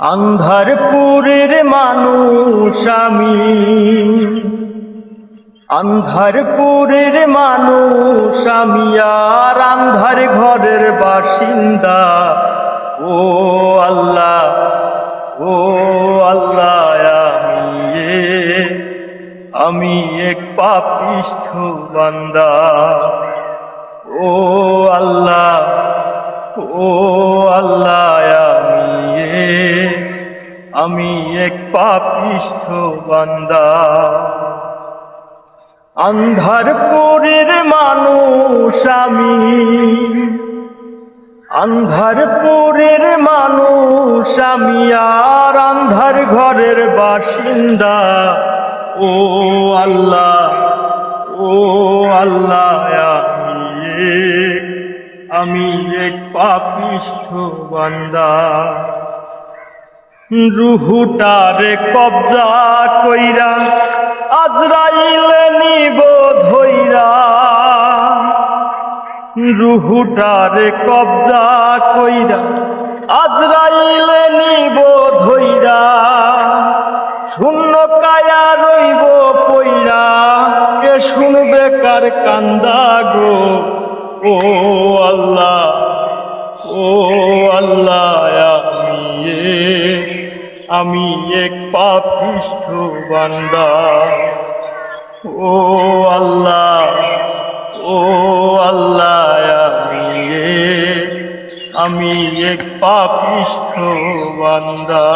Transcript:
আন্ধারপুরের মানুষ আমি, আন্ধারপুরের মানুষ আমি, আর আন্ধার ঘরের বাসিন্দা। ও আল্লাহ, ও আল্লাহ, আমি এক পাপিষ্ঠ বান্দা। ও আল্লাহ, ও আল্লাহ, আমি এক পাপিষ্ঠ বান্দা। আন্ধারপুরের মানুষ আমি, আন্ধারপুরের মানুষ আমি, আর আন্ধার ঘরের বাসিন্দা। ও আল্লাহ, ও আল্লাহ, আমি এক পাপিষ্ঠ বান্দা। রুহুটারে কবজা কইরা আজরাইলে নিব ধইরা, রুহুটারে কবজা কইরা আজরাইলে নিব ধইরা। শূন্য কায়া রইব পইরা, কে শুনবে কার কান্দা গো। ও আল্লাহ, ও আল্লাহ, আমি এক পাপিষ্ঠ বান্দা। ও আল্লাহ, ও আল্লাহ, আমি এক পাপিষ্ঠ বান্দা।